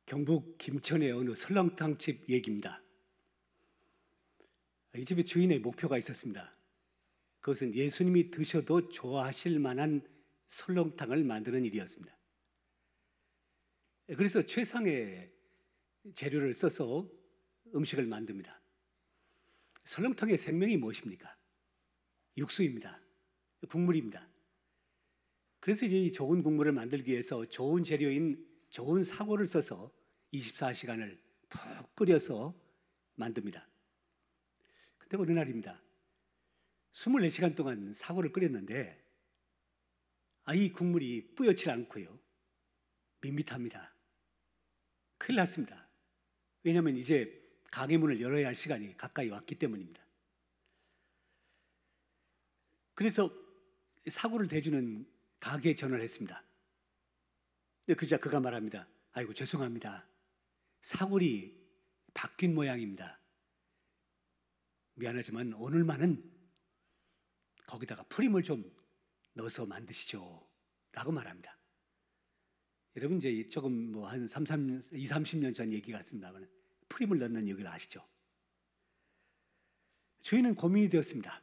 경북 김천의 어느 설렁탕집 얘기입니다. 이 집의 주인의 목표가 있었습니다. 그것은 예수님이 드셔도 좋아하실 만한 설렁탕을 만드는 일이었습니다. 그래서 최상의 재료를 써서 음식을 만듭니다. 설렁탕의 생명이 무엇입니까? 육수입니다. 국물입니다. 그래서 이 좋은 국물을 만들기 위해서 좋은 재료인 좋은 사고를 써서 24시간을 푹 끓여서 만듭니다. 근데 어느 날입니다. 24시간 동안 사고를 끓였는데 이 국물이 뿌옇지 않고요. 밋밋합니다. 큰일 났습니다. 왜냐하면 이제 가게 문을 열어야 할 시간이 가까이 왔기 때문입니다. 그래서 사고를 대주는 가게에 전화를 했습니다. 근데 그가 말합니다. 아이고 죄송합니다. 사골이 바뀐 모양입니다. 미안하지만 오늘만은 거기다가 프림을 좀 넣어서 만드시죠 라고 말합니다. 여러분 이제 조금 한 20, 30년 전 얘기 같습니다만 프림을 넣는 얘기를 아시죠? 주인은 고민이 되었습니다.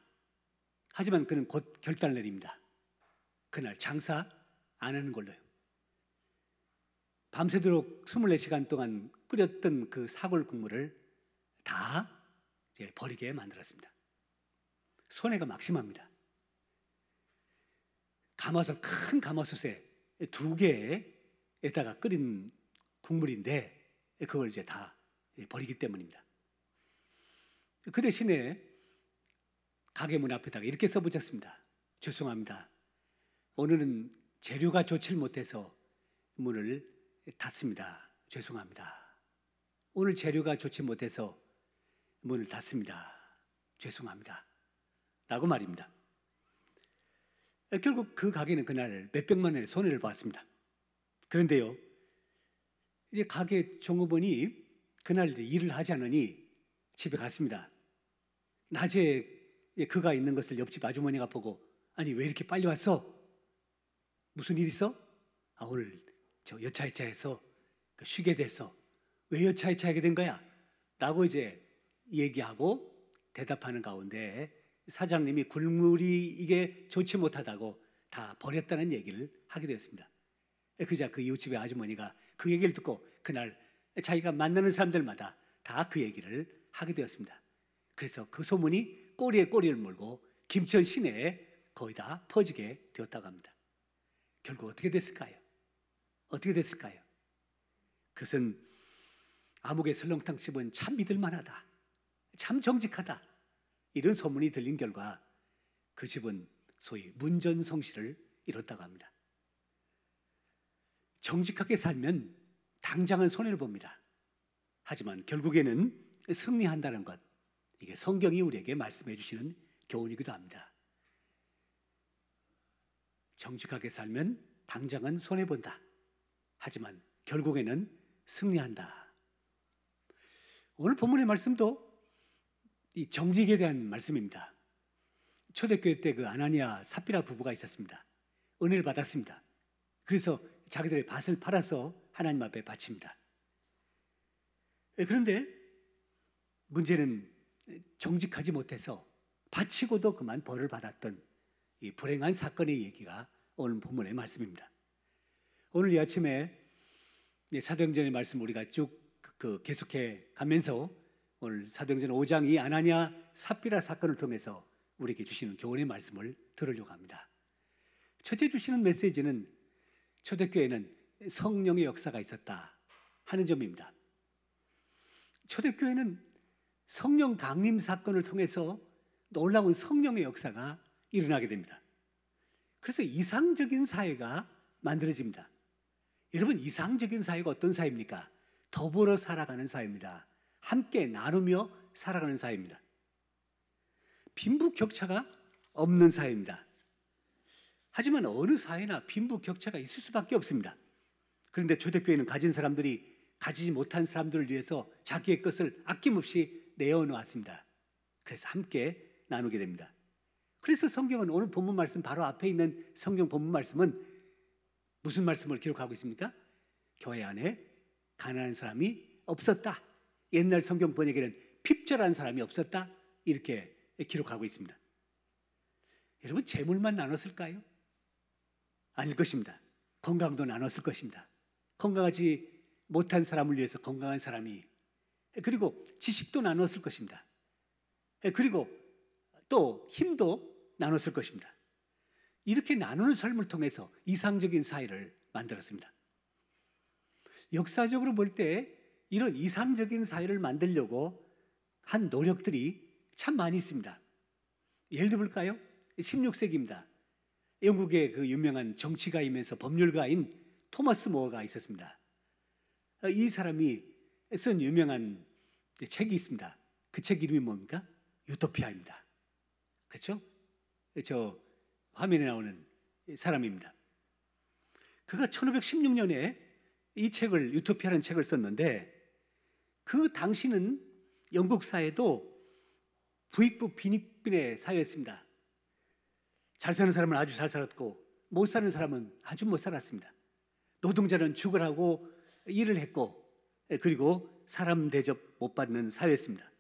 하지만 그는 곧 결단을 내립니다. 그날 장사 안 하는 걸로요. 밤새도록 24시간 동안 끓였던 그 사골 국물을 다 이제 버리게 만들었습니다. 손해가 막심합니다. 가마솥, 큰 가마솥에 2개에다가 끓인 국물인데 그걸 이제 다 버리기 때문입니다. 그 대신에 가게 문 앞에다가 이렇게 써붙였습니다. 죄송합니다. 오늘은 재료가 좋지 못해서 문을 닫습니다. 죄송합니다. 오늘 재료가 좋지 못해서 문을 닫습니다. 죄송합니다. 라고 말입니다. 결국 그 가게는 그날 몇백만 원의 손해를 봤습니다. 그런데요, 이제 가게 종업원이 그날 이제 일을 하지 않으니 집에 갔습니다. 낮에 그가 있는 것을 옆집 아주머니가 보고 아니 왜 이렇게 빨리 왔어? 무슨 일 있어? 오늘 저 여차여차해서 쉬게 됐어. 왜 여차여차하게 된 거야? 라고 이제 얘기하고 대답하는 가운데 사장님이 국물이 이게 좋지 못하다고 다 버렸다는 얘기를 하게 되었습니다. 그자 그 이웃집의 아주머니가 그 얘기를 듣고 그날 자기가 만나는 사람들마다 다 그 얘기를 하게 되었습니다. 그래서 그 소문이 꼬리에 꼬리를 물고 김천 시내에 거의 다 퍼지게 되었다고 합니다. 결국 어떻게 됐을까요? 어떻게 됐을까요? 그것은 아무개 설렁탕집은 참 믿을만하다, 참 정직하다 이런 소문이 들린 결과 그 집은 소위 문전성시를 이뤘다고 합니다. 정직하게 살면 당장은 손해를 봅니다. 하지만 결국에는 승리한다는 것, 이게 성경이 우리에게 말씀해 주시는 교훈이기도 합니다. 정직하게 살면 당장은 손해본다. 하지만 결국에는 승리한다. 오늘 본문의 말씀도 이 정직에 대한 말씀입니다. 초대교회 때 그 아나니아 삽비라 부부가 있었습니다. 은혜를 받았습니다. 그래서 자기들의 밭을 팔아서 하나님 앞에 바칩니다. 그런데 문제는 정직하지 못해서 바치고도 그만 벌을 받았던 이 불행한 사건의 얘기가 오늘 본문의 말씀입니다. 오늘 이 아침에 사도행전의 말씀 우리가 쭉 계속해 가면서 오늘 사도행전 5장 이 아나니아 삽비라 사건을 통해서 우리에게 주시는 교훈의 말씀을 들으려고 합니다. 첫째 주시는 메시지는 초대교회는 성령의 역사가 있었다 하는 점입니다. 초대교회는 성령 강림 사건을 통해서 놀라운 성령의 역사가 일어나게 됩니다. 그래서 이상적인 사회가 만들어집니다. 여러분, 이상적인 사회가 어떤 사회입니까? 더불어 살아가는 사회입니다. 함께 나누며 살아가는 사회입니다. 빈부격차가 없는 사회입니다. 하지만 어느 사회나 빈부격차가 있을 수밖에 없습니다. 그런데 초대교회는 가진 사람들이 가지지 못한 사람들을 위해서 자기의 것을 아낌없이 내어놓았습니다. 그래서 함께 나누게 됩니다. 그래서 성경은 오늘 본문 말씀 바로 앞에 있는 성경 본문 말씀은 무슨 말씀을 기록하고 있습니까? 교회 안에 가난한 사람이 없었다. 옛날 성경 번역에는 핍절한 사람이 없었다. 이렇게 기록하고 있습니다. 여러분, 재물만 나눴을까요? 아닐 것입니다. 건강도 나눴을 것입니다. 건강하지 못한 사람을 위해서 건강한 사람이, 그리고 지식도 나눴을 것입니다. 그리고 또 힘도 나눴을 것입니다. 이렇게 나누는 삶을 통해서 이상적인 사회를 만들었습니다. 역사적으로 볼 때 이런 이상적인 사회를 만들려고 한 노력들이 참 많이 있습니다. 예를 들어볼까요? 16세기입니다. 영국의 그 유명한 정치가이면서 법률가인 토마스 모어가 있었습니다. 이 사람이 쓴 유명한 책이 있습니다. 그 책 이름이 뭡니까? 유토피아입니다. 그렇죠? 저 화면에 나오는 사람입니다. 그가 1516년에 이 책을, 유토피아라는 책을 썼는데, 그 당시는 영국 사회도 부익부 빈익빈의 사회였습니다. 잘 사는 사람은 아주 잘 살았고 못 사는 사람은 아주 못 살았습니다. 노동자는 죽으라고 일을 했고, 그리고 사람 대접 못 받는 사회였습니다.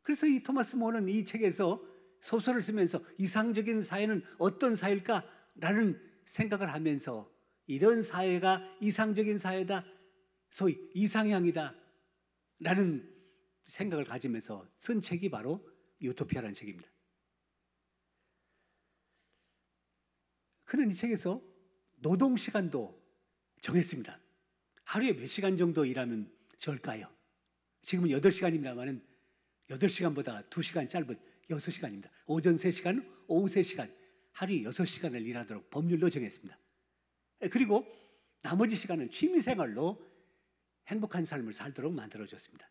그래서 이 토마스 모어는 이 책에서 소설을 쓰면서 이상적인 사회는 어떤 사회일까라는 생각을 하면서 이런 사회가 이상적인 사회다, 소위 이상향이다 라는 생각을 가지면서 쓴 책이 바로 유토피아라는 책입니다. 그는 이 책에서 노동시간도 정했습니다. 하루에 몇 시간 정도 일하면 좋을까요? 지금은 8시간입니다만 8시간보다 2시간 짧은 6시간입니다. 오전 3시간, 오후 3시간, 하루에 6시간을 일하도록 법률로 정했습니다. 그리고 나머지 시간은 취미생활로 행복한 삶을 살도록 만들어줬습니다.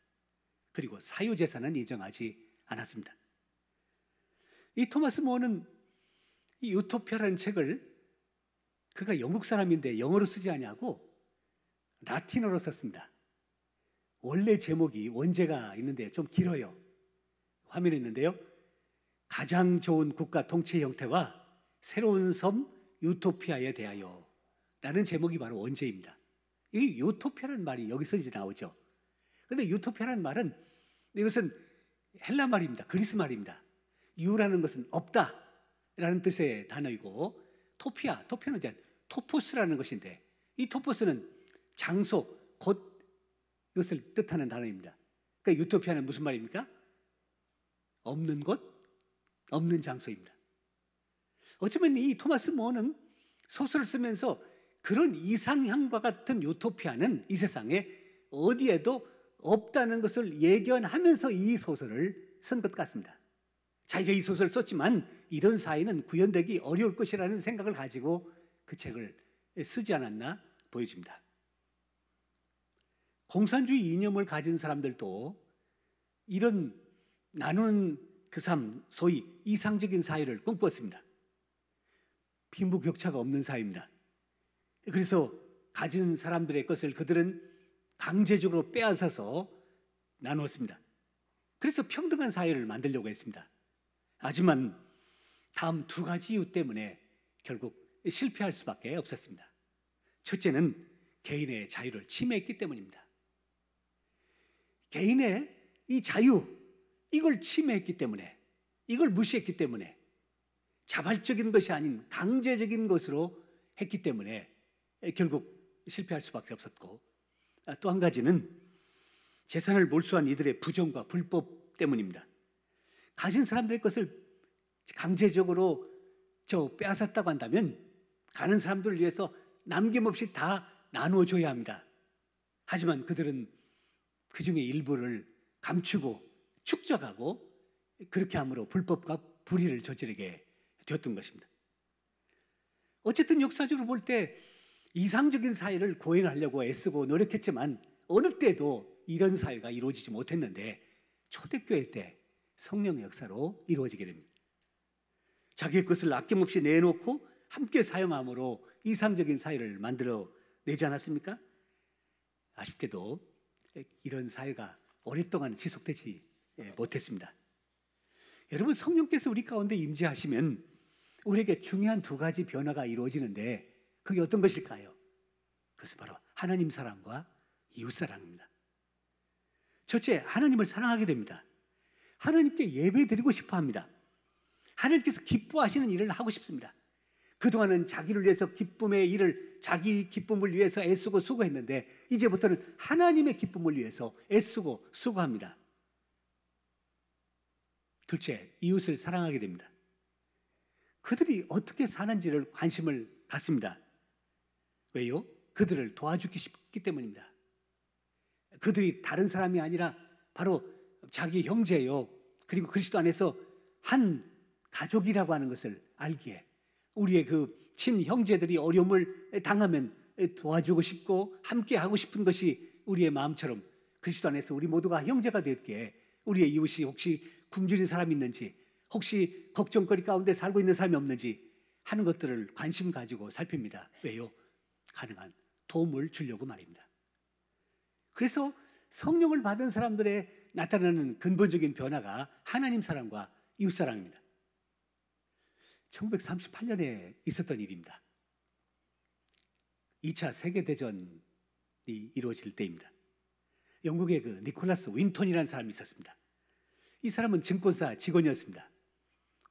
그리고 사유재산은 인정하지 않았습니다. 이 토마스 모어는 이 유토피아라는 책을, 그가 영국 사람인데 영어로 쓰지 않냐고 라틴어로 썼습니다. 원래 제목이, 원제가 있는데 좀 길어요. 화면에 있는데요. 가장 좋은 국가 통치 형태와 새로운 섬 유토피아에 대하여 라는 제목이 바로 원제입니다. 이 유토피아라는 말이 여기서 이제 나오죠. 그런데 유토피아라는 말은, 이것은 헬라 말입니다. 그리스 말입니다. 유라는 것은 없다 라는 뜻의 단어이고, 토피아는 이제 토포스라는 것인데, 이 토포스는 장소, 곳, 이것을 뜻하는 단어입니다. 그러니까 유토피아는 무슨 말입니까? 없는 곳, 없는 장소입니다. 어쩌면 이 토마스 모어는 소설을 쓰면서 그런 이상향과 같은 유토피아는 이 세상에 어디에도 없다는 것을 예견하면서 이 소설을 쓴 것 같습니다. 자기가 이 소설을 썼지만 이런 사회는 구현되기 어려울 것이라는 생각을 가지고 그 책을 쓰지 않았나 보여집니다. 공산주의 이념을 가진 사람들도 이런 나누는 그 삶, 소위 이상적인 사회를 꿈꿨습니다. 빈부격차가 없는 사회입니다. 그래서 가진 사람들의 것을 그들은 강제적으로 빼앗아서 나누었습니다. 그래서 평등한 사회를 만들려고 했습니다. 하지만 다음 2가지 이유 때문에 결국 실패할 수밖에 없었습니다. 첫째는 개인의 자유를 침해했기 때문입니다. 개인의 이 자유, 이걸 침해했기 때문에, 이걸 무시했기 때문에, 자발적인 것이 아닌 강제적인 것으로 했기 때문에 결국 실패할 수밖에 없었고, 또 한 가지는 재산을 몰수한 이들의 부정과 불법 때문입니다. 가진 사람들의 것을 강제적으로 빼앗았다고 한다면 가는 사람들을 위해서 남김없이 다 나누어줘야 합니다. 하지만 그들은 그 중에 일부를 감추고 축적하고 그렇게 함으로 불법과 불의를 저지르게 되었던 것입니다. 어쨌든 역사적으로 볼 때 이상적인 사회를 구현하려고 애쓰고 노력했지만 어느 때도 이런 사회가 이루어지지 못했는데 초대교회 때 성령의 역사로 이루어지게 됩니다. 자기의 것을 아낌없이 내놓고 함께 사용함으로 이상적인 사회를 만들어내지 않았습니까? 아쉽게도 이런 사회가 오랫동안 지속되지 못했습니다. 여러분, 성령께서 우리 가운데 임재하시면 우리에게 중요한 2가지 변화가 이루어지는데 그게 어떤 것일까요? 그것은 바로 하나님 사랑과 이웃사랑입니다. 첫째, 하나님을 사랑하게 됩니다. 하나님께 예배드리고 싶어 합니다. 하나님께서 기뻐하시는 일을 하고 싶습니다. 그동안은 자기를 위해서 기쁨의 일을, 자기 기쁨을 위해서 애쓰고 수고했는데 이제부터는 하나님의 기쁨을 위해서 애쓰고 수고합니다. 둘째, 이웃을 사랑하게 됩니다. 그들이 어떻게 사는지를 관심을 갖습니다. 왜요? 그들을 도와주기 싶기 때문입니다. 그들이 다른 사람이 아니라 바로 자기 형제요, 그리고 그리스도 안에서 한 가족이라고 하는 것을 알기에 우리의 그 친형제들이 어려움을 당하면 도와주고 싶고 함께 하고 싶은 것이 우리의 마음처럼 그리스도 안에서 우리 모두가 형제가 됐기에 우리의 이웃이 혹시 굶주린 사람이 있는지, 혹시 걱정거리 가운데 살고 있는 사람이 없는지 하는 것들을 관심 가지고 살핍니다. 왜요? 가능한 도움을 주려고 말입니다. 그래서 성령을 받은 사람들의 나타나는 근본적인 변화가 하나님 사랑과 이웃 사랑입니다. 1938년에 있었던 일입니다. 2차 세계대전이 이루어질 때입니다. 영국의 그 니콜라스 윈턴이라는 사람이 있었습니다. 이 사람은 증권사 직원이었습니다.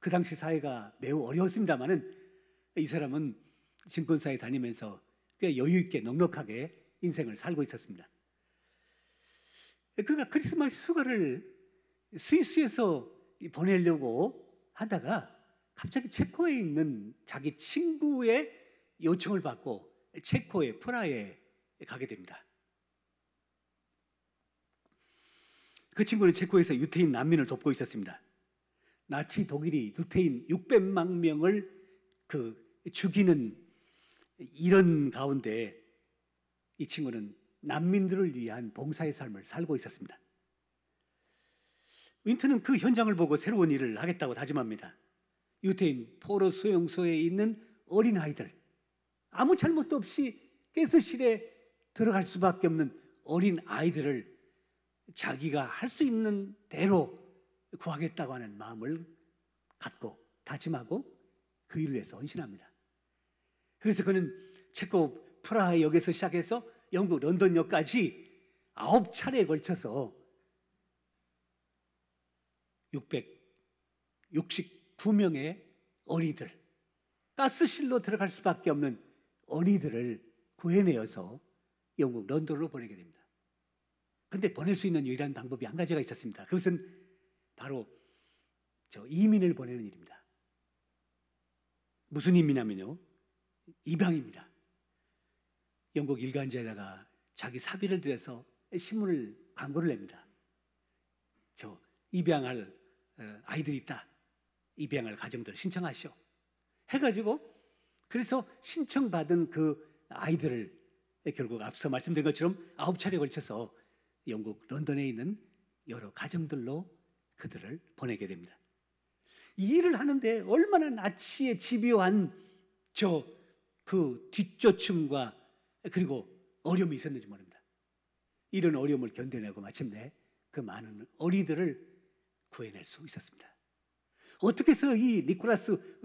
그 당시 사회가 매우 어려웠습니다마는 이 사람은 증권사에 다니면서 꽤 여유 있게 넉넉하게 인생을 살고 있었습니다. 그가 크리스마스 휴가를 스위스에서 보내려고 하다가 갑자기 체코에 있는 자기 친구의 요청을 받고 체코의 프라하에 가게 됩니다. 그 친구는 체코에서 유태인 난민을 돕고 있었습니다. 나치 독일이 유태인 600만 명을 죽이는 이런 가운데 이 친구는 난민들을 위한 봉사의 삶을 살고 있었습니다. 윈터는 그 현장을 보고 새로운 일을 하겠다고 다짐합니다. 유태인 포로 수용소에 있는 어린 아이들, 아무 잘못도 없이 가스실에 들어갈 수밖에 없는 어린 아이들을 자기가 할 수 있는 대로 구하겠다고 하는 마음을 갖고 다짐하고 그 일을 위해서 헌신합니다. 그래서 그는 체코 프라하역에서 시작해서 영국 런던역까지 9차례에 걸쳐서 669명의 어린이들, 가스실로 들어갈 수밖에 없는 어린이들을 구해내어서 영국 런던으로 보내게 됩니다. 그런데 보낼 수 있는 유일한 방법이 한 가지가 있었습니다. 그것은 바로 이민을 보내는 일입니다. 무슨 이민이냐면요, 입양입니다. 영국 일간지에다가 자기 사비를 들여서 신문을 광고를 냅니다. 저 입양할 아이들이 있다. 입양할 가정들 신청하시오. 해가지고 그래서 신청받은 그 아이들을 결국 앞서 말씀드린 것처럼 9차례에 걸쳐서 영국 런던에 있는 여러 가정들로 그들을 보내게 됩니다. 이 일을 하는데 얼마나 나치의 집요한 그 뒷조춤과 그리고 어려움이 있었는지 모릅니다. 이런 어려움을 견뎌내고 마침내 그 많은 어린이들을 구해낼 수 있었습니다. 어떻게 해서 이 니콜라스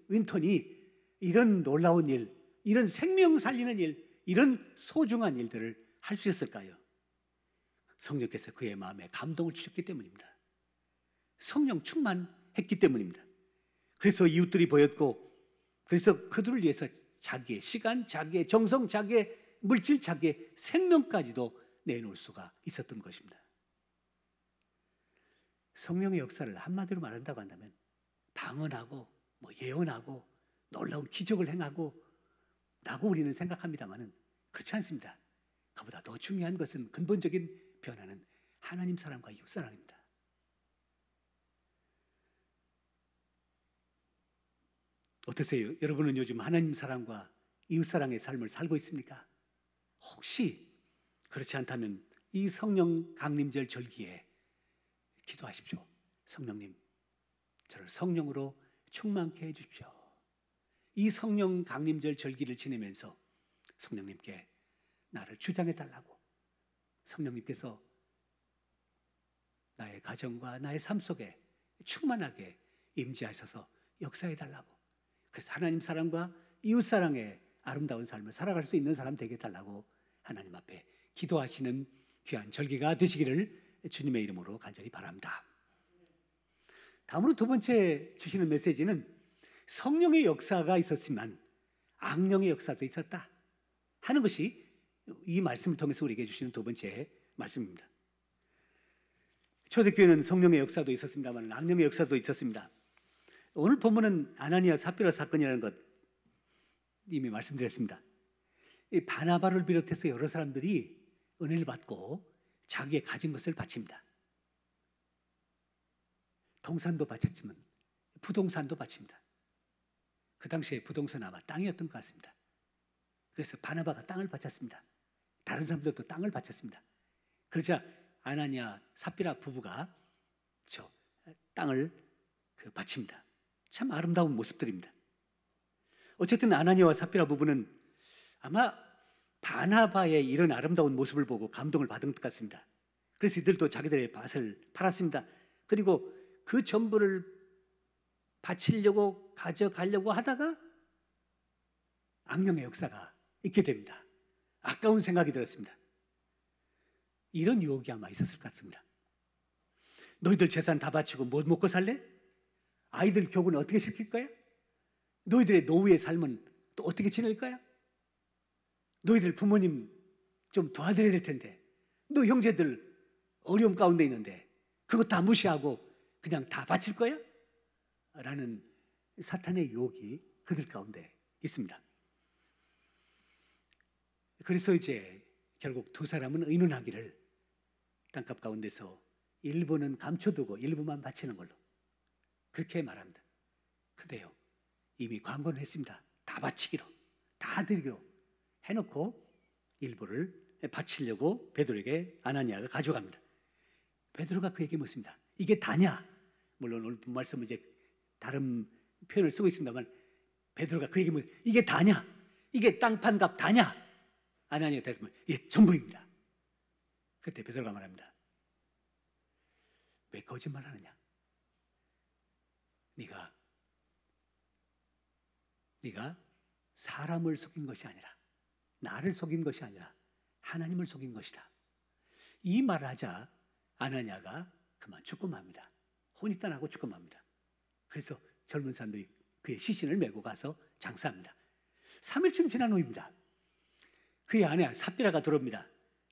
윈턴이 이런 놀라운 일, 이런 생명 살리는 일, 이런 소중한 일들을 할 수 있었을까요? 성령께서 그의 마음에 감동을 주셨기 때문입니다. 성령 충만했기 때문입니다. 그래서 이웃들이 보였고, 그래서 그들을 위해서 자기의 시간, 자기의 정성, 자기의 물질, 자기의 생명까지도 내놓을 수가 있었던 것입니다. 성령의 역사를 한마디로 말한다고 한다면 방언하고 예언하고 놀라운 기적을 행하고 라고 우리는 생각합니다마는 그렇지 않습니다. 그보다 더 중요한 것은 근본적인 변화는 하나님 사랑과 이웃 사랑입니다. 어떠세요? 여러분은 요즘 하나님 사랑과 이웃 사랑의 삶을 살고 있습니까? 혹시 그렇지 않다면 이 성령 강림절 절기에 기도하십시오. 성령님, 저를 성령으로 충만케 해주십시오. 이 성령 강림절 절기를 지내면서 성령님께 나를 주장해달라고, 성령님께서 나의 가정과 나의 삶 속에 충만하게 임재하셔서 역사해달라고, 그래서 하나님 사랑과 이웃 사랑의 아름다운 삶을 살아갈 수 있는 사람 되게 해달라고 하나님 앞에 기도하시는 귀한 절기가 되시기를 주님의 이름으로 간절히 바랍니다. 다음으로 두 번째 주시는 메시지는 성령의 역사가 있었지만 악령의 역사도 있었다 하는 것이 이 말씀을 통해서 우리에게 주시는 두 번째 말씀입니다. 초대교회는 성령의 역사도 있었습니다만 악령의 역사도 있었습니다. 오늘 본문은 아나니아 삽비라 사건이라는 것 이미 말씀드렸습니다. 이 바나바를 비롯해서 여러 사람들이 은혜를 받고 자기의 가진 것을 바칩니다. 동산도 바쳤지만 부동산도 바칩니다. 그 당시에 부동산 아마 땅이었던 것 같습니다. 그래서 바나바가 땅을 바쳤습니다. 다른 사람들도 땅을 바쳤습니다. 그러자 아나니아 삽비라 부부가 저 땅을 바칩니다. 참 아름다운 모습들입니다. 어쨌든 아나니아와 삽비라 부부는 아마 바나바의 이런 아름다운 모습을 보고 감동을 받은 것 같습니다. 그래서 이들도 자기들의 밭을 팔았습니다. 그리고 그 전부를 바치려고 가져가려고 하다가 악령의 역사가 있게 됩니다. 아까운 생각이 들었습니다. 이런 유혹이 아마 있었을 것 같습니다. 너희들 재산 다 바치고 못 먹고 살래? 아이들 교육은 어떻게 시킬 거야? 너희들의 노후의 삶은 또 어떻게 지낼 거야? 너희들 부모님 좀 도와드려야 될 텐데, 너 형제들 어려움 가운데 있는데 그거 다 무시하고 그냥 다 바칠 거야? 라는 사탄의 유혹이 그들 가운데 있습니다. 그래서 이제 결국 두 사람은 의논하기를 땅값 가운데서 일부는 감춰두고 일부만 바치는 걸로 그렇게 말합니다. 근데요, 이미 광고는 했습니다. 다 바치기로, 다 드리기로 해놓고 일부를 바치려고 베드로에게 아나니아가 가져갑니다. 베드로가 그에게 묻습니다. 이게 다냐? 물론 오늘 본 말씀은 이제 다른 표현을 쓰고 있습니다만 베드로가 그에게 묻습니다. 이게 다냐? 이게 땅판값 다냐? 아나니아가 대답하면 예, 전부입니다. 그때 베드로가 말합니다. 왜 거짓말하느냐? 네가 사람을 속인 것이 아니라, 나를 속인 것이 아니라 하나님을 속인 것이다. 이 말을 하자 아나니아가 그만 죽고맙니다. 혼인단하고 죽고맙니다. 그래서 젊은 사람들이 그의 시신을 메고 가서 장사합니다. 3일쯤 지난 후입니다. 그의 아내 삽비라가 들어옵니다.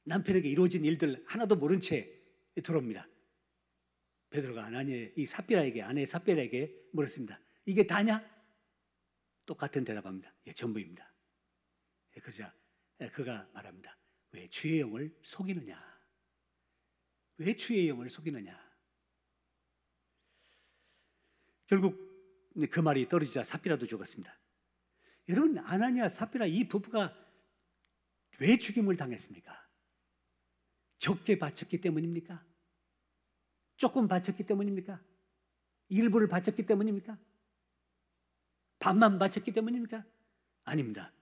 남편에게 이루어진 일들 하나도 모른 채 들어옵니다. 베드로가 아나니아 이 삽비라에게, 아내 삽비라에게 물었습니다. 이게 다냐? 똑같은 대답합니다. 예, 전부입니다. 그러자 그가 말합니다. 왜 주의 영을 속이느냐? 왜 주의 영을 속이느냐? 결국 그 말이 떨어지자 삽비라도 죽었습니다. 여러분, 아나니아 삽비라 이 부부가 왜 죽임을 당했습니까? 적게 바쳤기 때문입니까? 조금 바쳤기 때문입니까? 일부를 바쳤기 때문입니까? 반만 바쳤기 때문입니까? 아닙니다.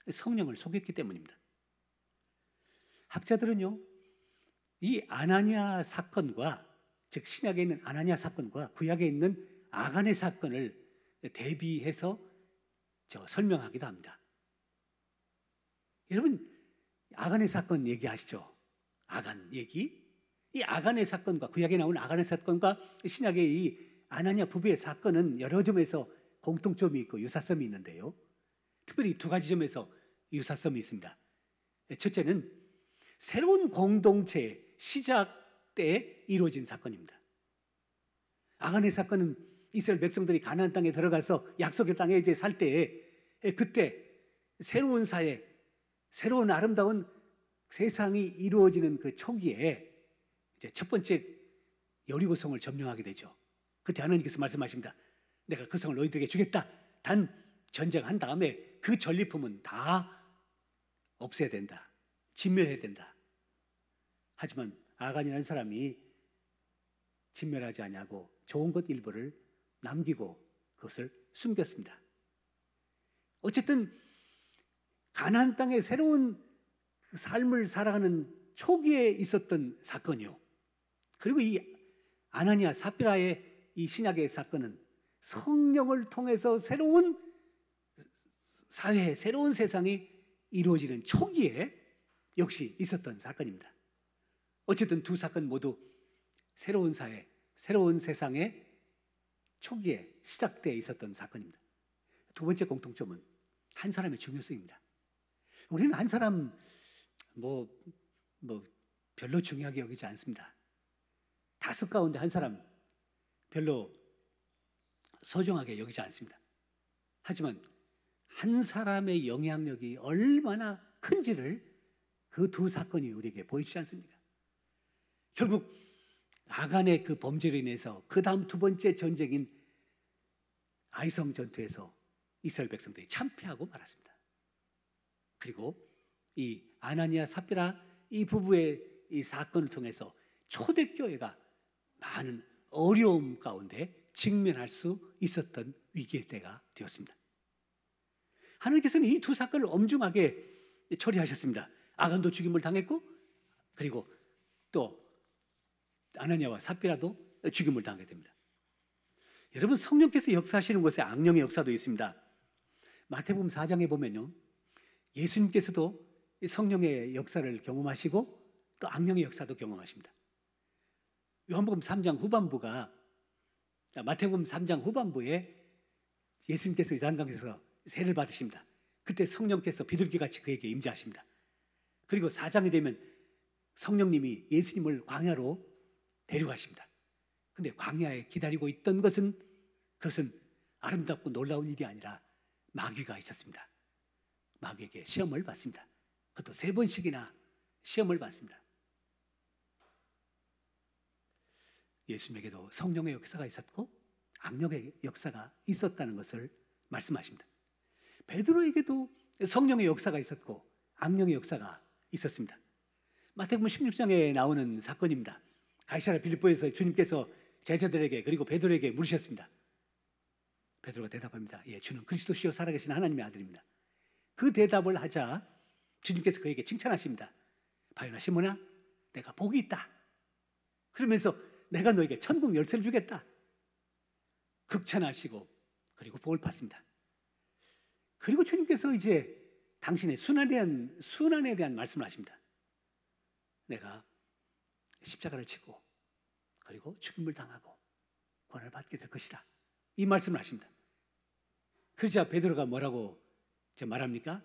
성령을 속였기 때문입니다. 학자들은요, 이 아나니아 사건과, 즉 신약에 있는 아나니아 사건과 구약에 있는 아간의 사건을 대비해서 설명하기도 합니다. 여러분, 아간의 사건 얘기하시죠? 아간 얘기? 이 아간의 사건과 구약에 나오는 아간의 사건과 신약의 이 아나니아 부부의 사건은 여러 점에서 공통점이 있고 유사점이 있는데요. 특별히 두 가지 점에서 유사점이 있습니다. 첫째는 새로운 공동체 시작 때 이루어진 사건입니다. 아간의 사건은 이스라엘 백성들이 가나안 땅에 들어가서 약속의 땅에 이제 살 때에 그때 새로운 사회, 새로운 아름다운 세상이 이루어지는 그 초기에 이제 첫 번째 여리고성을 점령하게 되죠. 그때 하나님께서 말씀하십니다. 내가 그 성을 너희들에게 주겠다. 단 전쟁한 다음에 그 전리품은 다 없애야 된다. 진멸해야 된다. 하지만 아간이라는 사람이 진멸하지 않냐고 좋은 것 일부를 남기고 그것을 숨겼습니다. 어쨌든 가나안 땅의 새로운 삶을 살아가는 초기에 있었던 사건이요. 그리고 이 아나니아 삽비라의 이 신약의 사건은 성령을 통해서 새로운 사회, 새로운 세상이 이루어지는 초기에 역시 있었던 사건입니다. 어쨌든 두 사건 모두 새로운 사회, 새로운 세상의 초기에 시작되어 있었던 사건입니다. 두 번째 공통점은 한 사람의 중요성입니다. 우리는 한 사람 별로 중요하게 여기지 않습니다. 다섯 가운데 한 사람 별로 소중하게 여기지 않습니다. 하지만 한 사람의 영향력이 얼마나 큰지를 그 두 사건이 우리에게 보여주지 않습니까? 결국 아간의 그 범죄로 인해서 그 다음 두 번째 전쟁인 아이성 전투에서 이스라엘 백성들이 참패하고 말았습니다. 그리고 이 아나니아 삽비라 이 부부의 이 사건을 통해서 초대교회가 많은 어려움 가운데 직면할 수 있었던 위기의 때가 되었습니다. 하나님께서는 이 두 사건을 엄중하게 처리하셨습니다. 아간도 죽임을 당했고, 그리고 또 아나니아와 삽비라도 죽임을 당하게 됩니다. 여러분, 성령께서 역사하시는 곳에 악령의 역사도 있습니다. 마태복음 4장에 보면요, 예수님께서도 성령의 역사를 경험하시고 또 악령의 역사도 경험하십니다. 요한복음 3장 후반부가, 마태복음 3장 후반부에 예수님께서 요단강에서 세례를 받으십니다. 그때 성령께서 비둘기같이 그에게 임재하십니다. 그리고 4장이 되면 성령님이 예수님을 광야로 데려가십니다. 근데 광야에 기다리고 있던 것은, 그것은 아름답고 놀라운 일이 아니라 마귀가 있었습니다. 마귀에게 시험을 받습니다. 그것도 3번씩이나 시험을 받습니다. 예수님에게도 성령의 역사가 있었고 악령의 역사가 있었다는 것을 말씀하십니다. 베드로에게도 성령의 역사가 있었고 악령의 역사가 있었습니다. 마태복음 16장에 나오는 사건입니다. 가이사랴 빌립보에서 주님께서 제자들에게 그리고 베드로에게 물으셨습니다. 베드로가 대답합니다. 예, 주는 그리스도시요 살아계신 하나님의 아들입니다. 그 대답을 하자 주님께서 그에게 칭찬하십니다. 바요나 시몬아, 내가 복이 있다. 그러면서 내가 너에게 천국 열쇠를 주겠다. 극찬하시고 그리고 복을 받습니다. 그리고 주님께서 이제 당신의 순환에 대한 말씀을 하십니다. 내가 십자가를 지고 그리고 죽임을 당하고 권한을 받게 될 것이다. 이 말씀을 하십니다. 그러자 베드로가 뭐라고 말합니까?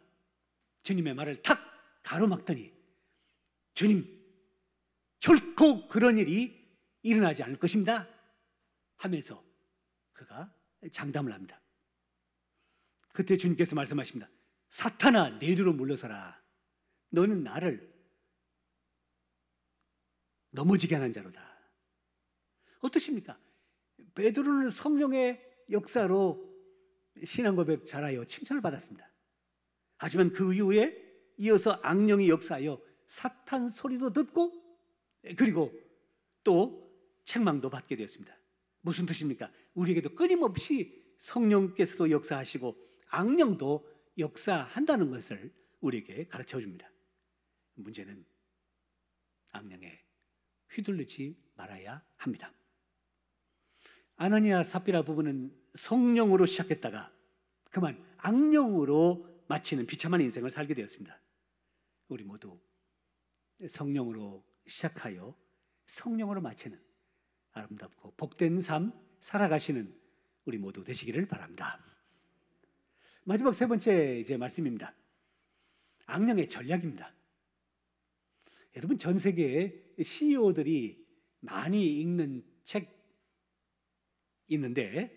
주님의 말을 탁 가로막더니, 주님, 결코 그런 일이 일어나지 않을 것입니다 하면서 그가 장담을 합니다. 그때 주님께서 말씀하십니다. 사탄아, 내 뒤로 물러서라. 너는 나를 넘어지게 하는 자로다. 어떠십니까? 베드로는 성령의 역사로 신앙 고백 잘하여 칭찬을 받았습니다. 하지만 그 이후에 이어서 악령이 역사하여 사탄 소리도 듣고 그리고 또 책망도 받게 되었습니다. 무슨 뜻입니까? 우리에게도 끊임없이 성령께서도 역사하시고 악령도 역사한다는 것을 우리에게 가르쳐 줍니다. 문제는 악령에 휘둘리지 말아야 합니다. 아나니아 삽비라 부부는 성령으로 시작했다가 그만 악령으로 마치는 비참한 인생을 살게 되었습니다. 우리 모두 성령으로 시작하여 성령으로 마치는 아름답고 복된 삶 살아가시는 우리 모두 되시기를 바랍니다. 마지막 세 번째 말씀입니다. 악령의 전략입니다. 여러분, 전 세계에 CEO들이 많이 읽는 책 있는데,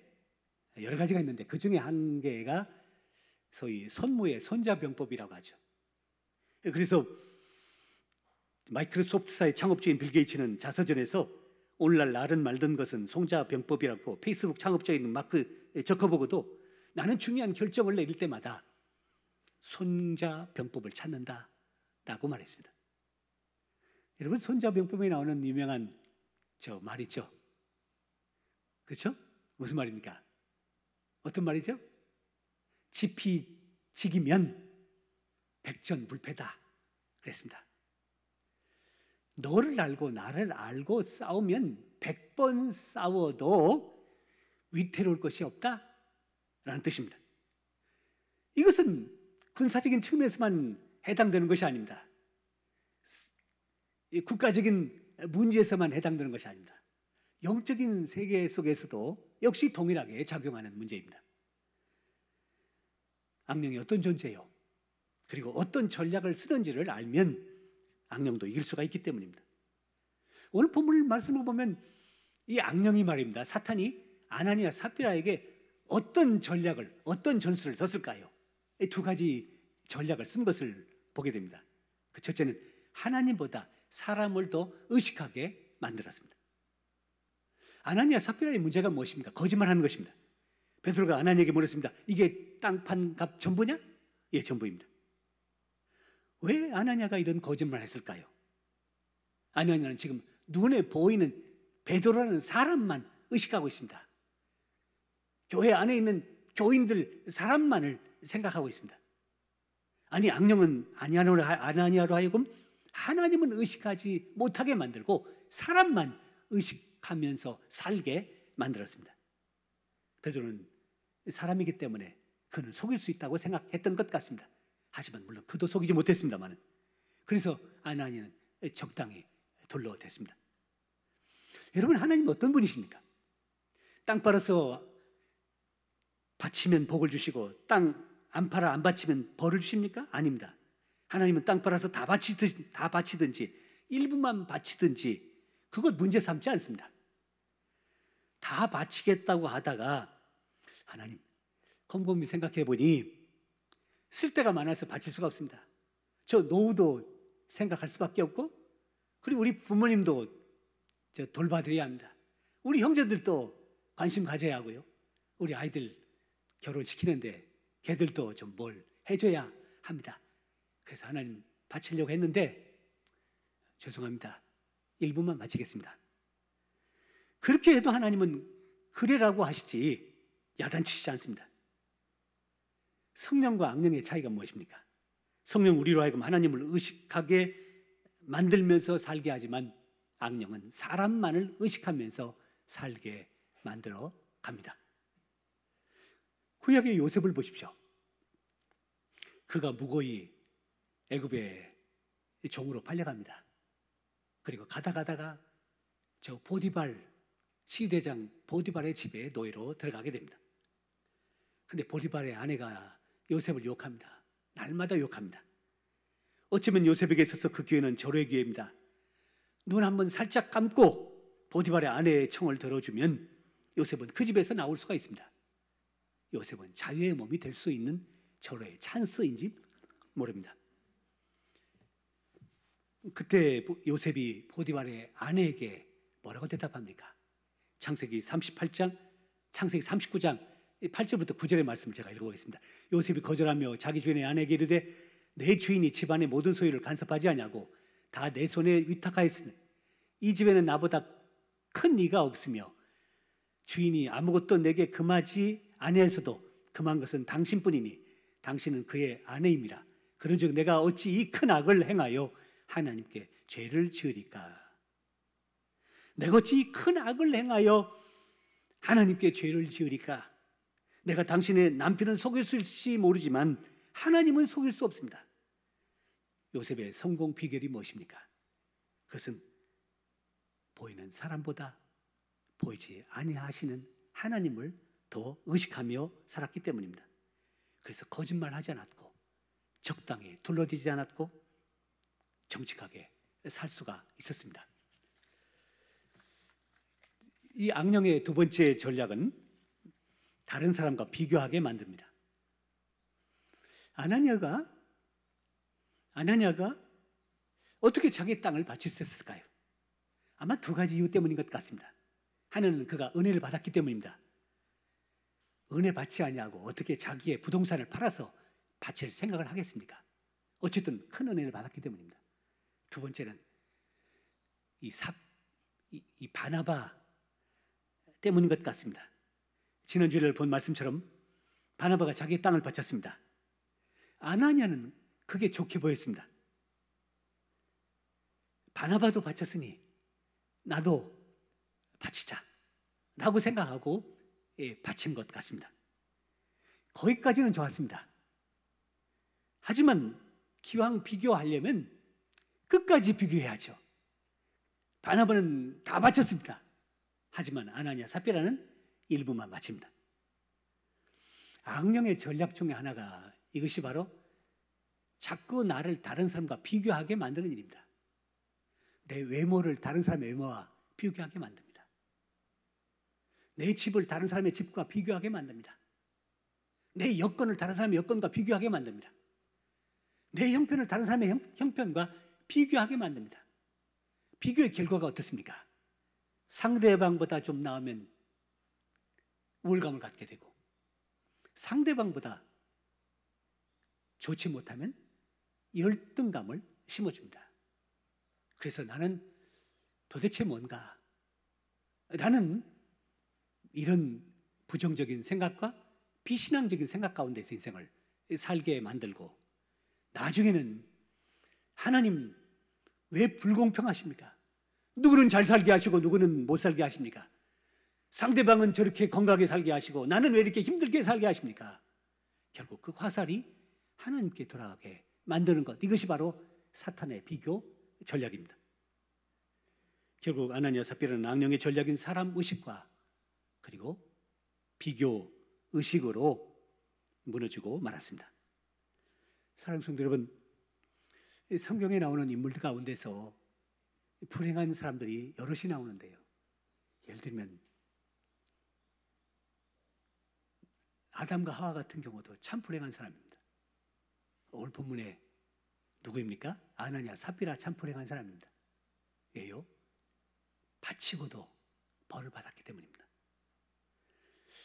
여러 가지가 있는데 그 중에 한 개가 소위 손무의 손자병법이라고 하죠. 그래서 마이크로소프트사의 창업주인 빌 게이츠는 자서전에서 오늘날 날은 말든 것은 손자병법이라고, 페이스북 창업자인 마크 저커버그도 나는 중요한 결정을 내릴 때마다 손자병법을 찾는다 라고 말했습니다. 여러분, 손자병법에 나오는 유명한 말 있죠? 그렇죠? 무슨 말입니까? 어떤 말이죠? 지피 지기면 백전불패다 그랬습니다. 너를 알고 나를 알고 싸우면 100번 싸워도 위태로울 것이 없다 라는 뜻입니다. 이것은 군사적인 측면에서만 해당되는 것이 아닙니다. 이 국가적인 문제에서만 해당되는 것이 아닙니다. 영적인 세계 속에서도 역시 동일하게 작용하는 문제입니다. 악령이 어떤 존재요? 그리고 어떤 전략을 쓰는지를 알면 악령도 이길 수가 있기 때문입니다. 오늘 본문 말씀을 보면 이 악령이 말입니다. 사탄이 아나니아 삽비라에게 어떤 전략을, 어떤 전술을 썼을까요? 이 두 가지 전략을 쓴 것을 보게 됩니다. 그 첫째는 하나님보다 사람을 더 의식하게 만들었습니다. 아나니아 삽비라의 문제가 무엇입니까? 거짓말하는 것입니다. 베드로가 아나니아에게 물었습니다. 이게 땅판 값 전부냐? 예, 전부입니다. 왜 아나니아가 이런 거짓말을 했을까요? 아나니아는 지금 눈에 보이는 베드로라는 사람만 의식하고 있습니다. 교회 안에 있는 교인들 사람만을 생각하고 있습니다. 아니, 악령은 아나니아로 하여금 하나님은 의식하지 못하게 만들고 사람만 의식하면서 살게 만들었습니다. 베드로는 사람이기 때문에 그는 속일 수 있다고 생각했던 것 같습니다. 하지만 물론 그도 속이지 못했습니다만, 그래서 아나니아는 적당히 돌로 됐습니다. 여러분, 하나님은 어떤 분이십니까? 땅 팔아서 바치면 복을 주시고 땅 안 팔아 안 바치면 벌을 주십니까? 아닙니다. 하나님은 땅 팔아서 다 바치든지 일부만 바치든지 그것 문제 삼지 않습니다. 다 바치겠다고 하다가 하나님, 곰곰이 생각해 보니 쓸 데가 많아서 바칠 수가 없습니다. 저 노후도 생각할 수밖에 없고, 그리고 우리 부모님도 돌봐드려야 합니다. 우리 형제들도 관심 가져야 하고요. 우리 아이들 결혼시키는데 걔들도 좀 뭘 해줘야 합니다. 그래서 하나님 바치려고 했는데 죄송합니다. 일부만 바치겠습니다. 그렇게 해도 하나님은 그래라고 하시지 야단치시지 않습니다. 성령과 악령의 차이가 무엇입니까? 성령 우리로 하여금 하나님을 의식하게 만들면서 살게 하지만 악령은 사람만을 의식하면서 살게 만들어 갑니다. 구약의 요셉을 보십시오. 그가 무고히 애굽의 종으로 팔려갑니다. 그리고 가다가 저 시대장 보디발의 집에 노예로 들어가게 됩니다. 그런데 보디발의 아내가 요셉을 욕합니다. 날마다 욕합니다. 어쩌면 요셉에게 있어서 그 기회는 절호의 기회입니다. 눈 한번 살짝 감고 보디발의 아내의 청을 들어주면 요셉은 그 집에서 나올 수가 있습니다. 요셉은 자유의 몸이 될 수 있는 절호의 찬스인지 모릅니다. 그때 요셉이 보디발의 아내에게 뭐라고 대답합니까? 창세기 39장 8절부터 9절의 말씀을 제가 읽어보겠습니다. 요셉이 거절하며 자기 주인의 아내에게 이르되 내 주인이 집안의 모든 소유를 간섭하지 아니하고 다 내 손에 위탁하였으니 이 집에는 나보다 큰 이가 없으며 주인이 아무것도 내게 금하지 아니하여서도 금한 것은 당신뿐이니 당신은 그의 아내임이라. 그런즉 내가 어찌 이 큰 악을 행하여 하나님께 죄를 지으리까? 내가 어찌 이 큰 악을 행하여 하나님께 죄를 지으리까? 내가 당신의 남편은 속일 수 있을지 모르지만 하나님은 속일 수 없습니다. 요셉의 성공 비결이 무엇입니까? 그것은 보이는 사람보다 보이지 아니하시는 하나님을 더 의식하며 살았기 때문입니다. 그래서 거짓말하지 않았고 적당히 둘러대지 않았고 정직하게 살 수가 있었습니다. 이 악령의 두 번째 전략은 다른 사람과 비교하게 만듭니다. 아나니아가 어떻게 자기 땅을 바칠 수 있었을까요? 아마 두 가지 이유 때문인 것 같습니다. 하나는 그가 은혜를 받았기 때문입니다. 은혜 받지 아니하고 어떻게 자기의 부동산을 팔아서 바칠 생각을 하겠습니까? 어쨌든 큰 은혜를 받았기 때문입니다. 두 번째는 이 바나바 때문인 것 같습니다. 지난주에 본 말씀처럼 바나바가 자기의 땅을 바쳤습니다. 아나니아는 그게 좋게 보였습니다. 바나바도 바쳤으니 나도 바치자 라고 생각하고 바친 것 같습니다. 거기까지는 좋았습니다. 하지만 기왕 비교하려면 끝까지 비교해야죠. 바나바는 다 바쳤습니다. 하지만 아나니아 삽비라는 일부만 바칩니다. 악령의 전략 중에 하나가 이것이 바로 자꾸 나를 다른 사람과 비교하게 만드는 일입니다. 내 외모를 다른 사람의 외모와 비교하게 만듭니다. 내 집을 다른 사람의 집과 비교하게 만듭니다. 내 여건을 다른 사람의 여건과 비교하게 만듭니다. 내 형편을 다른 사람의 형편과 비교하게 만듭니다. 비교의 결과가 어떻습니까? 상대방보다 좀 나으면 우울감을 갖게 되고, 상대방보다 좋지 못하면 열등감을 심어줍니다. 그래서 나는 도대체 뭔가? 라는 이런 부정적인 생각과 비신앙적인 생각 가운데서 인생을 살게 만들고, 나중에는 하나님 왜 불공평하십니까? 누구는 잘 살게 하시고 누구는 못 살게 하십니까? 상대방은 저렇게 건강하게 살게 하시고 나는 왜 이렇게 힘들게 살게 하십니까? 결국 그 화살이 하나님께 돌아가게 만드는 것, 이것이 바로 사탄의 비교 전략입니다. 결국 아나니아 삽비라는 악령의 전략인 사람 의식과 그리고 비교 의식으로 무너지고 말았습니다. 사랑하는 성도 여러분, 성경에 나오는 인물들 가운데서 불행한 사람들이 여럿이 나오는데요, 예를 들면 아담과 하와 같은 경우도 참 불행한 사람입니다. 오늘 본문에 누구입니까? 아나니아 삽비라 참 불행한 사람입니다. 왜요? 바치고도 벌을 받았기 때문입니다.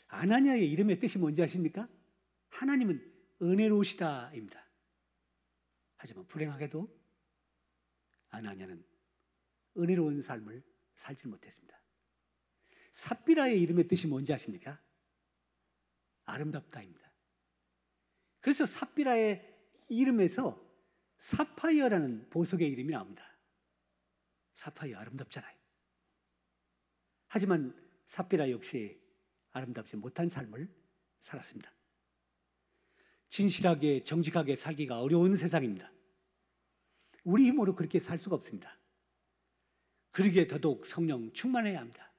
아나니아의 이름의 뜻이 뭔지 아십니까? 하나님은 은혜로우시다입니다. 하지만 불행하게도 아나니아는 은혜로운 삶을 살지 못했습니다. 삽비라의 이름의 뜻이 뭔지 아십니까? 아름답다입니다. 그래서 삽비라의 이름에서 사파이어라는 보석의 이름이 나옵니다. 사파이어, 아름답잖아요. 하지만 삽비라 역시 아름답지 못한 삶을 살았습니다. 진실하게 정직하게 살기가 어려운 세상입니다. 우리 힘으로 그렇게 살 수가 없습니다. 그러기에 더더욱 성령 충만해야 합니다.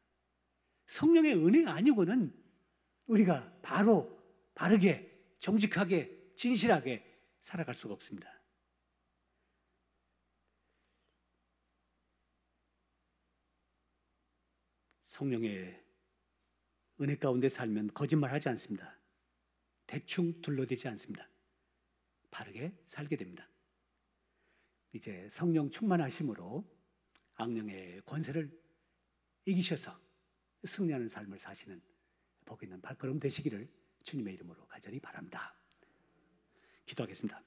성령의 은혜 아니고는 우리가 바르게 정직하게 진실하게 살아갈 수가 없습니다. 성령의 은혜 가운데 살면 거짓말하지 않습니다. 대충 둘러대지 않습니다. 바르게 살게 됩니다. 이제 성령 충만하심으로 악령의 권세를 이기셔서 승리하는 삶을 사시는 복 있는 발걸음 되시기를 주님의 이름으로 간절히 바랍니다. 기도하겠습니다.